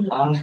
Ah,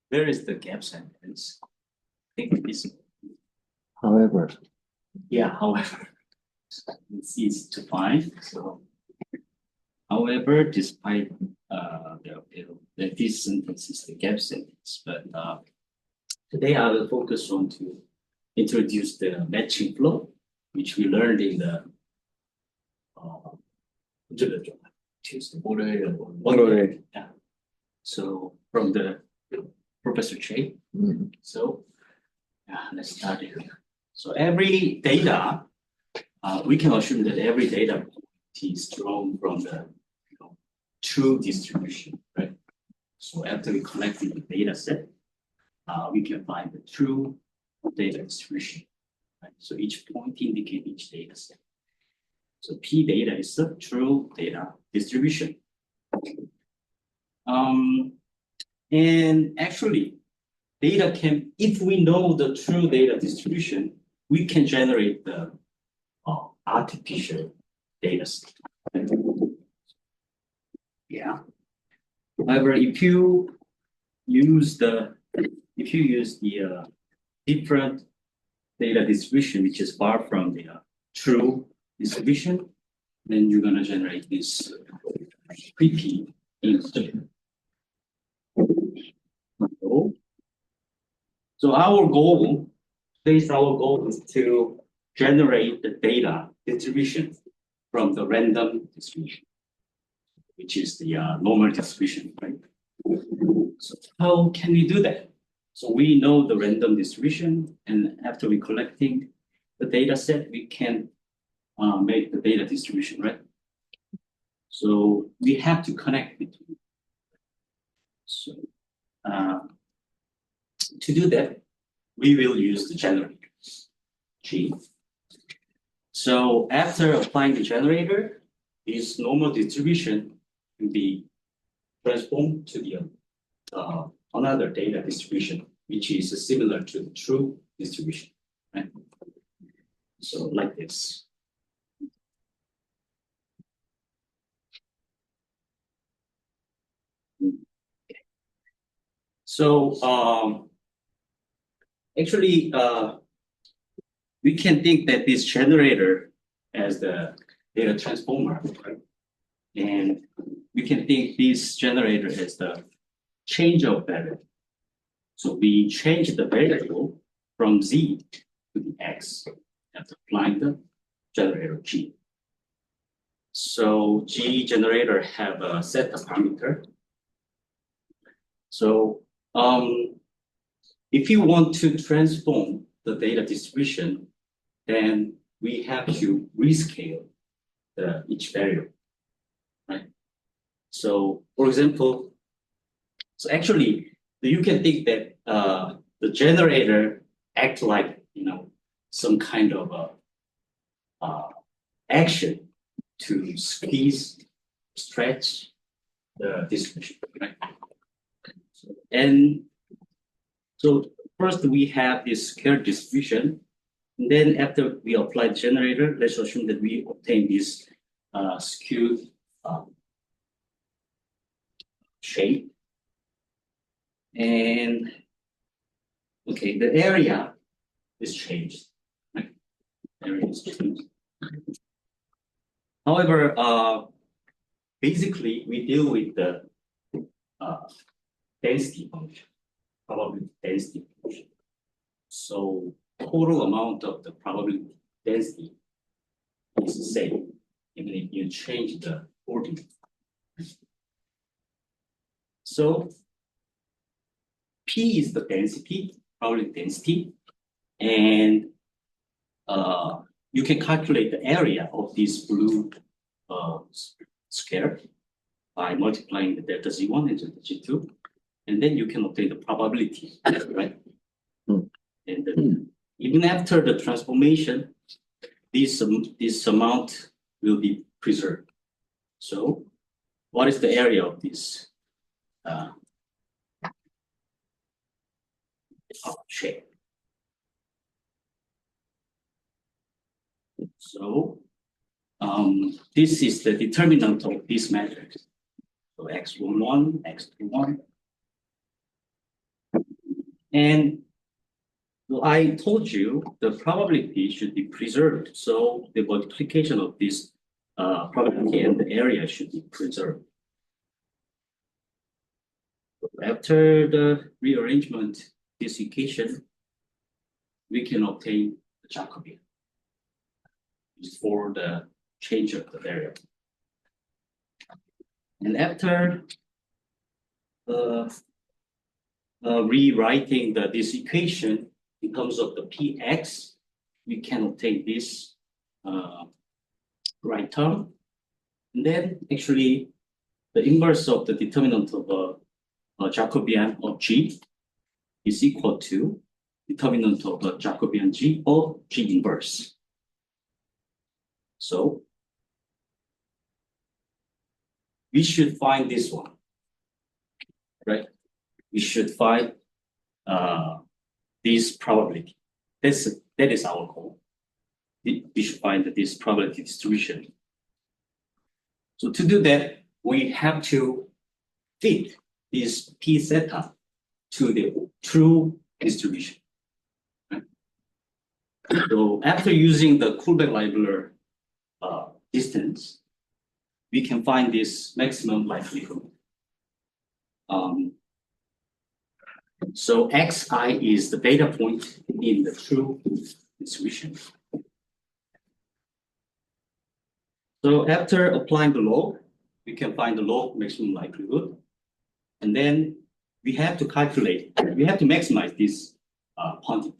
where is the gap sentence? I think it's, However, yeah, however, it's easy to find. So, however, despite that this sentence is the gap sentence, but today I will focus on to introduce the matching flow, which we learned in the Tuesday, 월요일. yeah. So from the Professor Che. So yeah, let's start it. So every data, we can assume that every data point is drawn from the true distribution, right? So after we collect the data set, we can find the true data distribution. Right? So each point indicates each data set. So P data is the true data distribution. And actually, data can, if we know the true data distribution, we can generate the artificial data set. Yeah. However, if you use the different data distribution, which is far from the true distribution, then you're gonna generate this creepy image. So our goal is to generate the data distribution from the random distribution, which is the normal distribution, right? So how can we do that? So we know the random distribution, and after we collecting the data set, we can make the data distribution, right? So we have to connect between. So to do that, we will use the generator, G. So after applying the generator, this normal distribution will be transformed to the another data distribution, which is similar to the true distribution, right? So like this. So actually, we can think that this generator as the data transformer, right? And we can think this generator as the change of variable. So we change the variable from z to the x after applying the generator g. So g generator have a set of parameter. So if you want to transform the data distribution, then we have to rescale each variable, right? So for example, so actually you can think that the generator act like some kind of action to squeeze, stretch the distribution, right? And so first we have this scalar distribution. And then after we apply the generator, let's assume that we obtain this skewed shape. And okay, the area is changed, right? Area is changed. However, basically we deal with the density function, probability density function. So total amount of the probability density is the same, even if you change the ordinate. So P is the density, probability density, and you can calculate the area of this blue square by multiplying the delta Z1 and delta Z2, and then you can obtain the probability, right? And even after the transformation, this amount will be preserved. So, what is the area of this shape? So, this is the determinant of this matrix. So x11, x21. And I told you the probability should be preserved. So the multiplication of this probability and the area should be preserved. After the rearrangement, this equation, we can obtain the Jacobian for the change of the variable. And after rewriting this equation in terms of the px, we can obtain this right term. And then actually the inverse of the determinant of Jacobian of G is equal to determinant of Jacobian G or G inverse. So we should find this one, right? We should find this probability. That is our goal. We should find this probability distribution. So to do that, we have to fit this p theta to the true distribution. Right? So after using the Kullback-Leibler distance, we can find this maximum likelihood. So xi is the data point in the true distribution. So after applying the log, we can find the log maximum likelihood. And then we have to calculate, we have to maximize this quantity.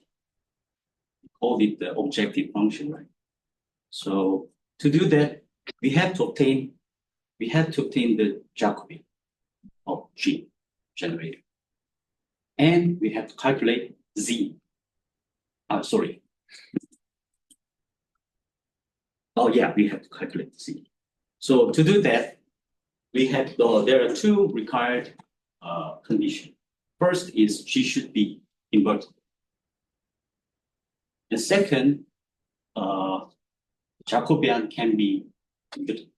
We call it the objective function, right? So to do that, we have to obtain the Jacobian of G generator. And we have to calculate Z. Sorry. Oh yeah, we have to calculate Z. So to do that, we have there are two required conditions. First is G should be inverted. And second, Jacobian can be computed.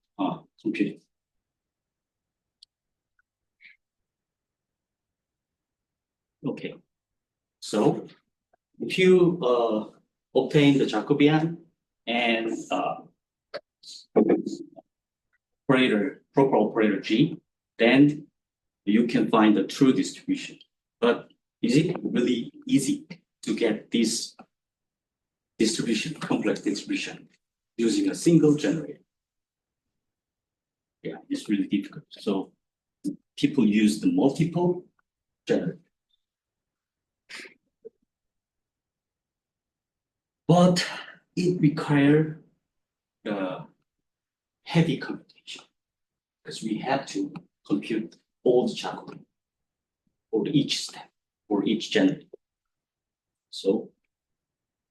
Okay, so if you obtain the Jacobian and proper operator G, then you can find the true distribution. But is it really easy to get this distribution, complex distribution, using a single generator? Yeah, it's really difficult. So people use the multiple generators. But it requires heavy computation because we have to compute all the Jacobian for each step, for each generator. So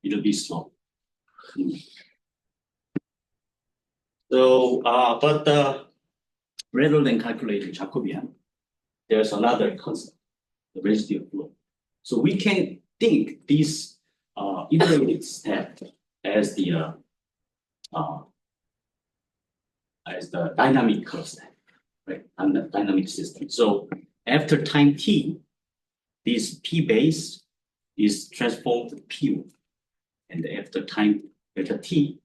it'll be slow. So, but rather than calculating Jacobian, there's another concept, the residual flow. So we can think this iterated step as the dynamic curve step, right? And the dynamic system. So after time t, this p base is transformed to p1, and after time delta t,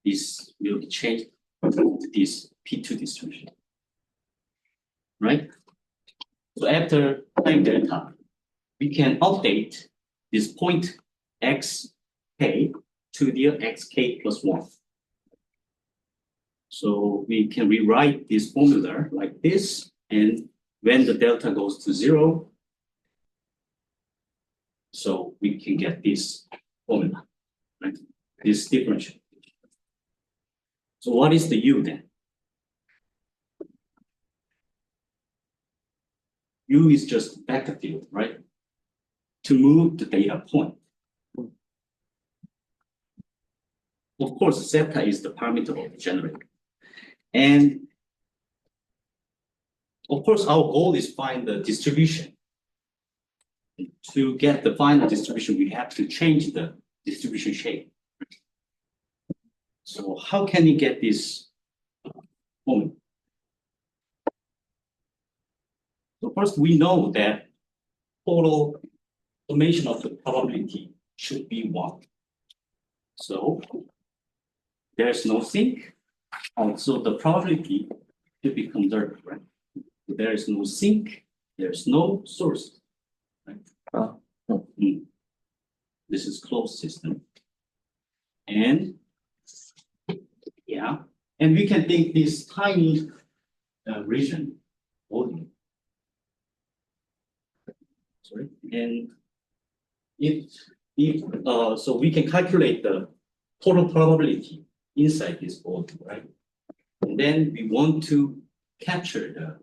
this will be changed to this P2 distribution, right? So after time delta, we can update this point xk to the xk plus 1. So we can rewrite this formula like this, and when the delta goes to 0, so we can get this formula, right? This differential. So what is the U then? U is just vector field, right? To move the data point. Of course, zeta is the parameter of the generator. And of course, our goal is find the distribution. To get the final distribution, we have to change the distribution shape. So how can you get this formula? So first, we know that total summation of the probability should be 1. So there's no sink. So the probability should be conserved, right? There is no sink. There's no source, right? This is closed system. And yeah, and we can think this tiny region volume. Sorry, and so we can calculate the total probability inside this volume, right? And then we want to capture the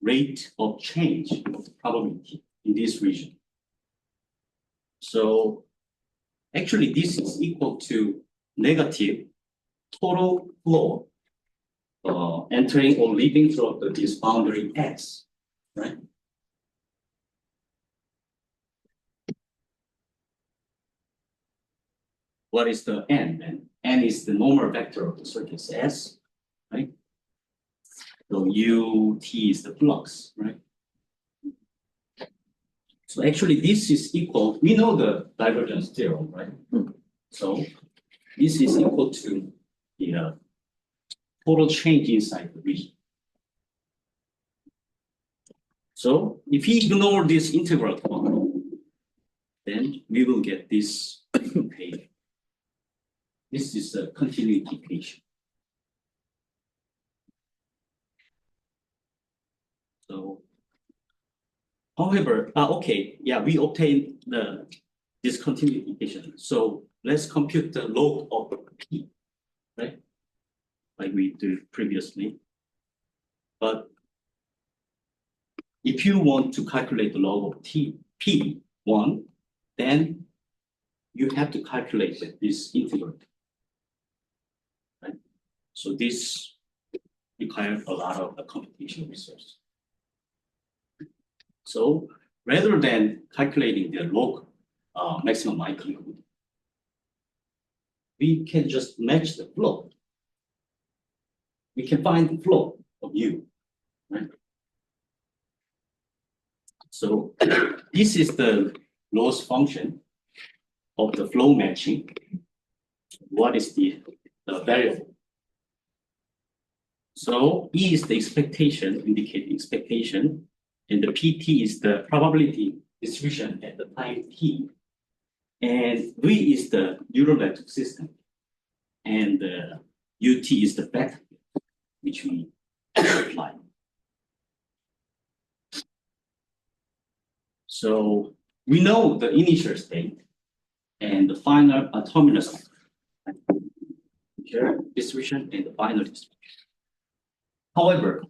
rate of change of the probability in this region. So actually, this is equal to negative total flow entering or leaving through this boundary X, right? What is the N then? N is the normal vector of the surface S, right? So UT is the flux, right? So actually this is equal, we know the divergence theorem, right? So this is equal to the total change inside the region. So if we ignore this integral term, then we will get this equation. This is a continuity equation. So, however, okay, yeah, we obtained the discontinuity equation. So let's compute the log of P, right? Like we did previously. But if you want to calculate the log of P1, then you have to calculate this integral. Right? So this requires a lot of computational resource. So rather than calculating the log maximum likelihood, we can just match the flow. We can find the flow of U, right? So this is the loss function of the flow matching. What is the variable? So E is the expectation, indicating expectation, and the PT is the probability distribution at the time T. And V is the neural network system. And UT is the vector, which we apply. So we know the initial state and the final terminus distribution and the final distribution. However,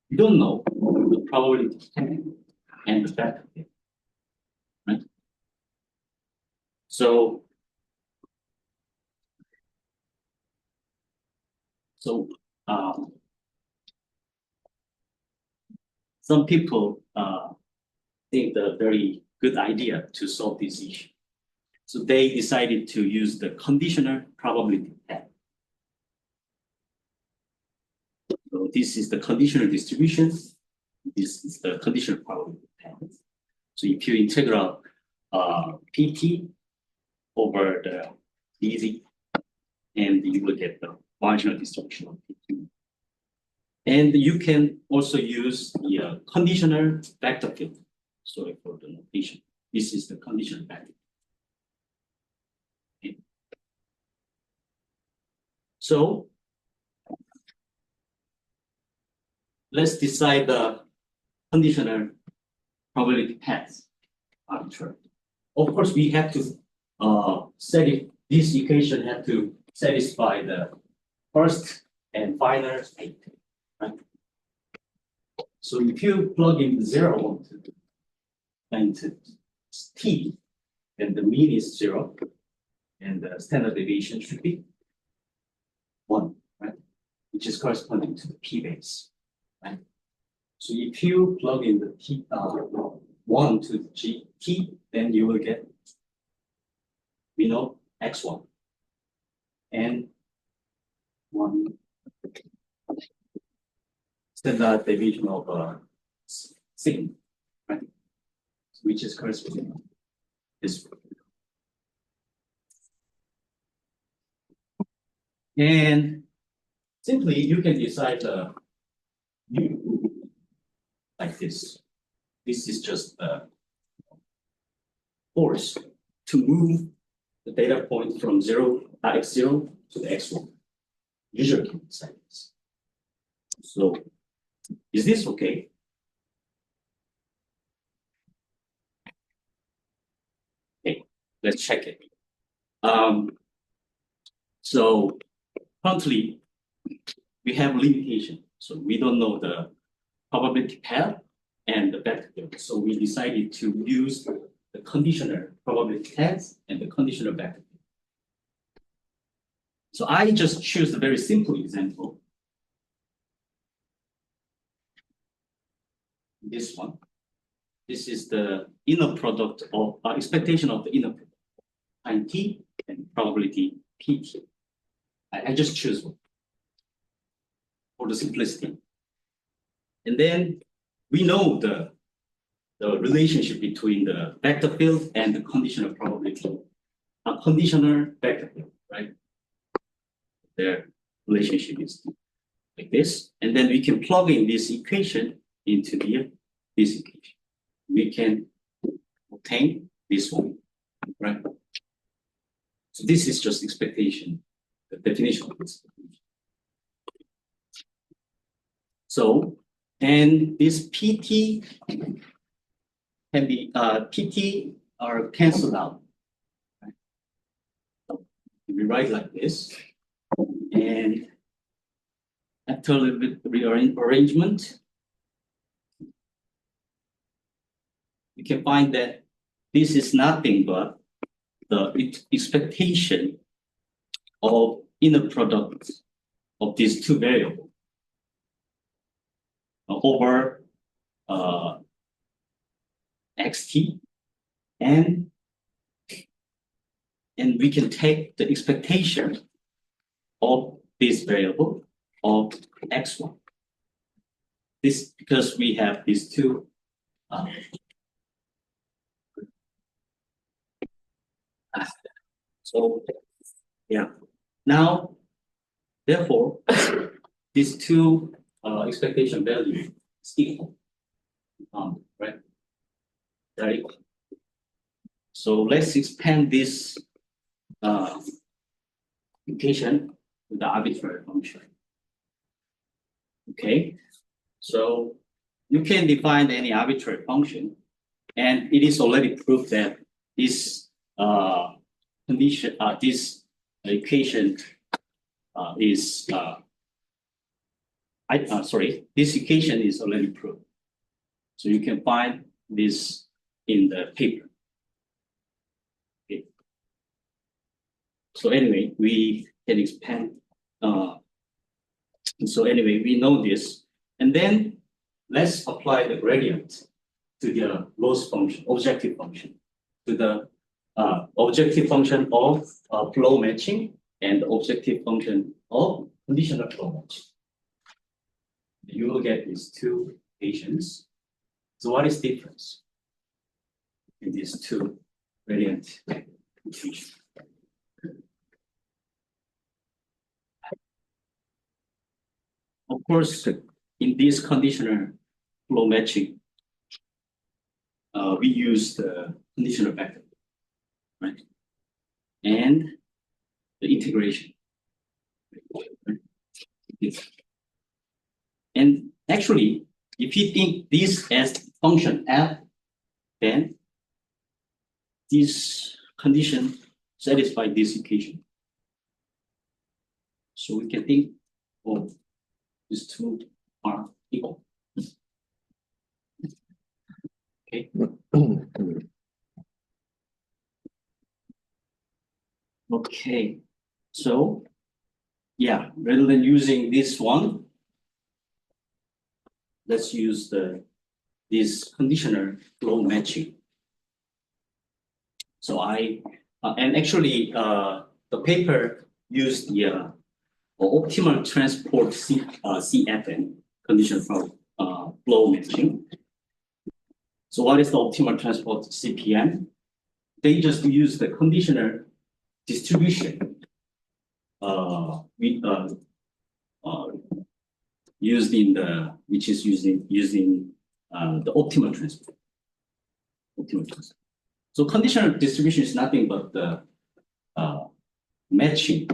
we don't know the probability and the vector, right? So some people think the very good idea to solve this issue. So they decided to use the conditional probability path. So this is the conditional distribution. This is the conditional probability path. So if you integral PT over the easy, and you will get the marginal distribution of PT. And you can also use the conditional vector field. Sorry for the notation. This is the conditional vector. Okay. So let's decide the conditional probability paths arbitrarily. Of course, we have to this equation have to satisfy the first and final state, right? So if you plug in 0 into t, then the mean is 0, and the standard deviation should be 1, right? Which is corresponding to the p base, right? So if you plug in the t 1 to the t, then you will get, we know, x1 and 1 standard deviation of sigma, right? Which is corresponding to this. And simply you can decide the u like this. This is just the force to move the data point from x0 to the x1. Usually can decide this. So is this okay? Okay, let's check it. So currently we have limitation. So we don't know the probability path and the vector field. So we decided to use the conditional probability path and the conditional vector field. So I just choose a very simple example. This one. This is the inner product of expectation of the inner product time t and probability pt. I just choose one for the simplicity. And then we know the relationship between the vector field and the conditional probability, conditional vector field, right? Their relationship is like this. And then we can plug in this equation into this equation. We can obtain this one, right? So this is just expectation, the definition of expectation. So, and this PT can be, PT are canceled out. Right? So we write like this, and after a little bit rearrangement, you can find that this is nothing but the expectation of inner product of these two variables over xt, and we can take the expectation of this variable of x1. This because we have these two. So yeah. Now, therefore, these two expectation values is equal, right? They're equal. So let's expand this equation to the arbitrary function. Okay, so you can define any arbitrary function, and it is already proved that this condition, this equation is this equation is already proved. So you can find this in the paper. Okay. So anyway, we can expand. So anyway, we know this, and then let's apply the gradient to the loss function, objective function, to the objective function of flow matching and objective function of conditional flow matching. You will get these two equations. So what is the difference in these two gradient equations? Of course, in this conditional flow matching, we use the conditional vector, right? And the integration. And actually, if you think this as function f, then this condition satisfies this equation. So we can think, oh, these two are equal. Okay. Okay. So, yeah, rather than using this one, let's use this conditional flow matching. So and actually, the paper used the optimal transport CFM conditional flow matching. So what is the optimal transport CPM? They just use the conditional distribution used in which is using the optimal transport. So conditional distribution is nothing but the matching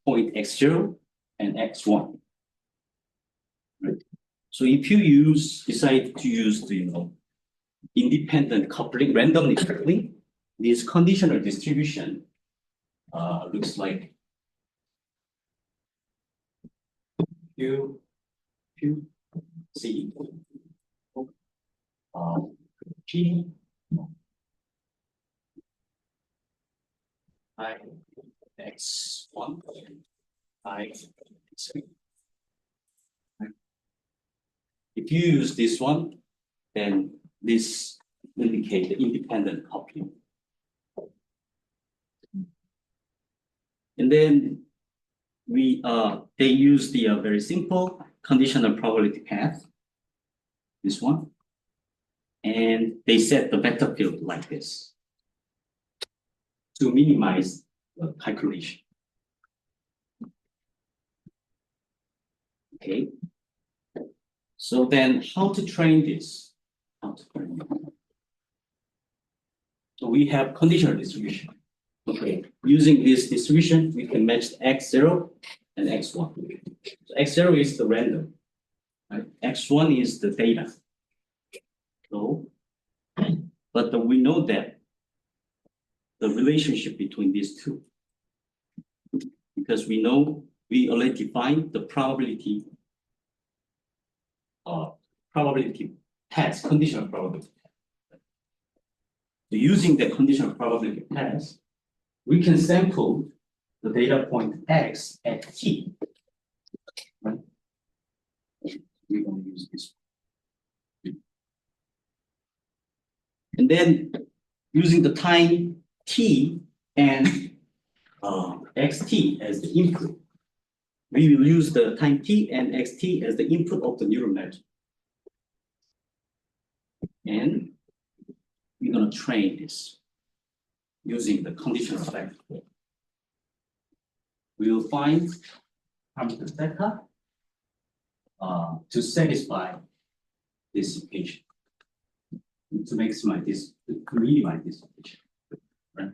point x0 and x1. Right. So if you decide to use the independent coupling, randomly coupling, this conditional distribution looks like Q C P I x1 I x3. If you use this one, then this indicates the independent coupling. And then they use the very simple conditional probability path, this one, and they set the vector field like this to minimize the calculation. Okay. So then, how to train this? So we have conditional distribution. Okay, using this distribution, we can match x0 and x1. So x0 is the random, right? X1 is the data. So, but we know that the relationship between these two, because we already defined the probability test, conditional probability test. So using the conditional probability test, we can sample the data point x at t. Right? We're going to use this. And then using the time t and xt as the input, we will use the time t and xt as the input of the neural net. And we're going to train this using the conditional vector. We will find parameter theta to satisfy this equation, to maximize this, to minimize this equation. Right?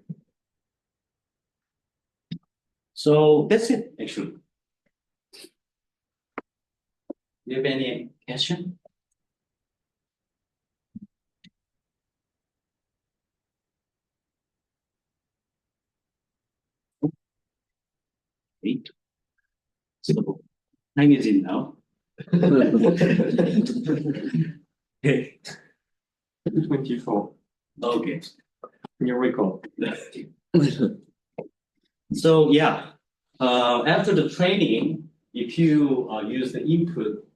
So that's it, actually. Do you have any question? Eight. So time is in now. Okay. 24. Okay. Can you recall? So yeah, after the training, if you use the input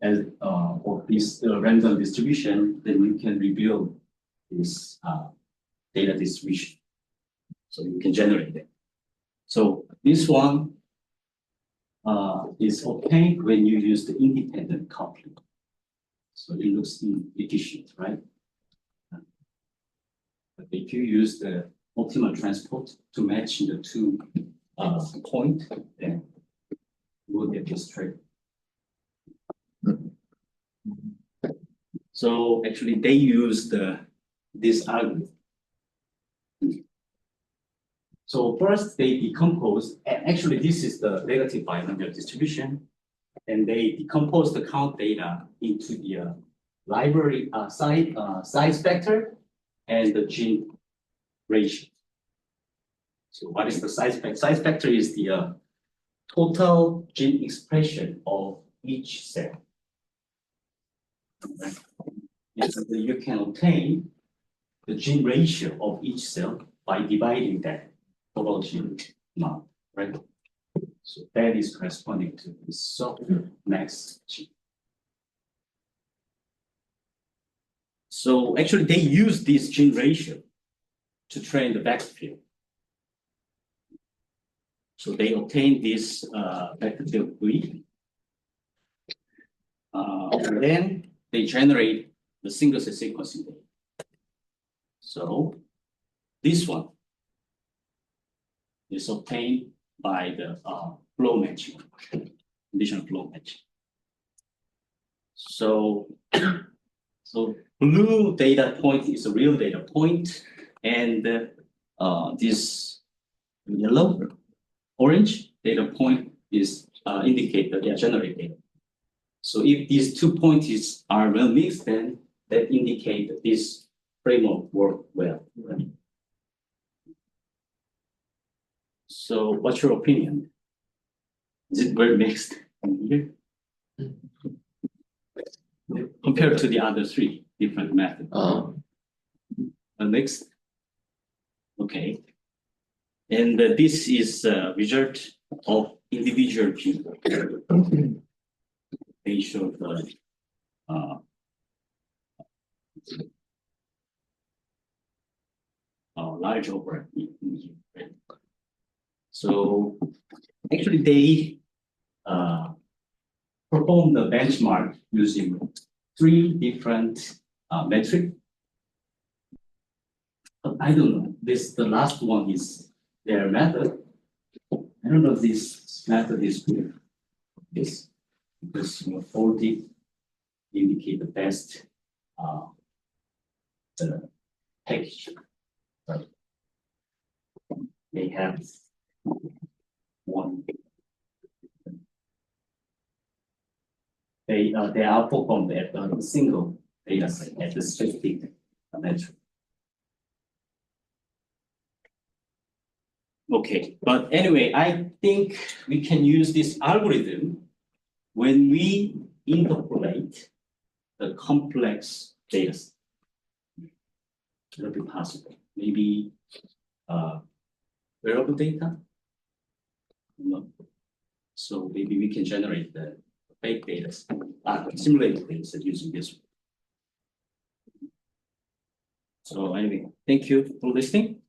as of this random distribution, then you can rebuild this data distribution. So you can generate it. So this one is obtained when you use the independent coupling. So it looks efficient, right? But if you use the optimal transport to match the two points, then will get this trade. So actually they use this algorithm. So first they decompose, and actually this is the negative binomial distribution, and they decompose the count data into the library size factor and the gene ratio. So what is the size factor? Size factor is the total gene expression of each cell. Right? And so you can obtain the gene ratio of each cell by dividing that total gene amount, right? So that is corresponding to the softmax gene. So actually they use this gene ratio to train the vector field. So they obtain this vector field V. And then they generate the single cell sequencing data. So this one is obtained by the flow matching, conditional flow matching. So blue data point is a real data point, and this yellow, orange data point is indicate that they are generated data. So if these 2 points are well mixed, then that indicate that this framework worked well. Right? So what's your opinion? Is it well mixed here? Compared to the other 3 different methods? Well mixed? Okay. And this is a result of individual people. They show the large overlap in here. Right? So actually they perform the benchmark using 3 different metrics. But I don't know. The last one is their method. I don't know if this method is good. Yes, because 40 indicate the best the package. Right. They have one. They are performed at a single data set at the specific metric. Okay, but anyway, I think we can use this algorithm when we interpolate the complex data set. It'll be possible. Maybe variable data. No. So maybe we can generate the fake data, simulated data set using this one. So anyway, thank you for listening.